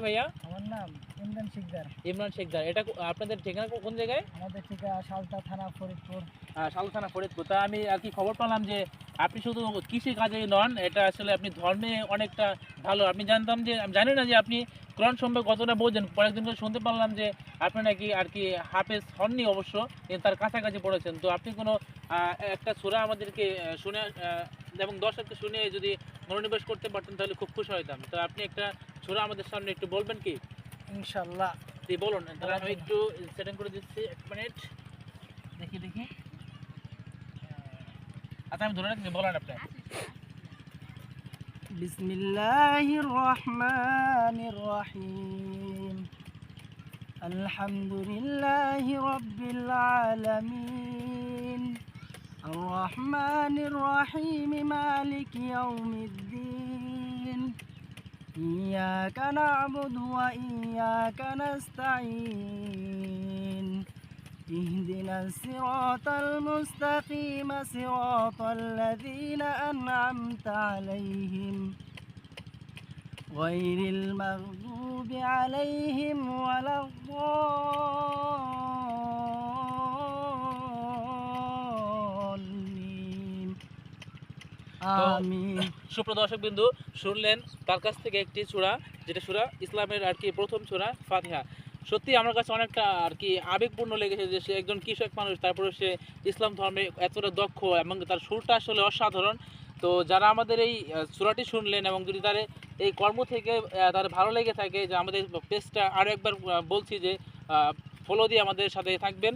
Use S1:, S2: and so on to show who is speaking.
S1: ভাইয়া?
S2: আমার নাম ইমরান শিকদার।
S1: ইমরান শেখদার। এটা আপনাদের ঠিকানা কোন জায়গায়?
S2: আমাদের ঠিকানা সালতা থানা ফরিদপুর।
S1: সালথা থানা ফরিদপুর। তা আমি আর কি খবর পেলাম যে আপনি শুধু কৃষি কাজেই নন, এটা আসলে আপনি ধর্মে অনেকটা ভালো। আমি জানতাম যে আমি জানি না যে আপনি কোরআন সম্পর্কে কতটা বোঝেন। কয়েকদিন ধরে শুনতে পারলাম যে আপনি নাকি আর কি হাফেজ হননি অবশ্য, কিন্তু তার কাছাকাছি পড়েছেন। তো আপনি কোনো একটা সূরা আমাদেরকে শুনে এবং দর্শককে শুনিয়ে যদি মনোনিবেশ করতে পারতেন তাহলে খুব খুশি হইতাম। তো আপনি একটা সূরা আমাদের সামনে একটু বলবেন কি?
S2: ইনশাআল্লাহ।
S1: জি বলুন। তাহলে
S2: বলার
S1: আমি
S2: জন্য।
S1: একটু সেটিং করে দিচ্ছি ১ মিনিট। দেখি। আচ্ছা আমি ধরে রাখছি, বলেন আপনি।
S2: বিসমিল্লাহির রহমানির রহিম। আলহামদুলিল্লাহি রাব্বিল আলামিন। আর রহমানির রহিম মালিকি ইয়াউমিদ্দিন। ইয়াকা না'বুদু ওয়া ইয়াকা নাস্তাঈন। اهدنا الصراط المستقيم صراط الذين أنعمت عليهم غير المغضوب عليهم ولا الضالين آمين।
S1: সুপ্রিয় দর্শকবৃন্দু, শুনলেন তার কাছ থেকে একটি সূরা, যেটা সূরা ইসলামের আর কি প্রথম সূরা ফাতিহা। সত্যি আমার কাছে অনেকটা আর কি আবেগপূর্ণ লেগেছে যে সে একজন কৃষক মানুষ, তারপরে সে ইসলাম ধর্মে এতটা দক্ষ এবং তার সুরটা আসলে অসাধারণ। তো যারা আমাদের এই সূরাটি শুনলেন এবং যদি তার এই কর্ম থেকে তার ভালো লেগে থাকে, যে আমাদের পেজটা আরও একবার বলছি যে ফলো দিয়ে আমাদের সাথে থাকবেন।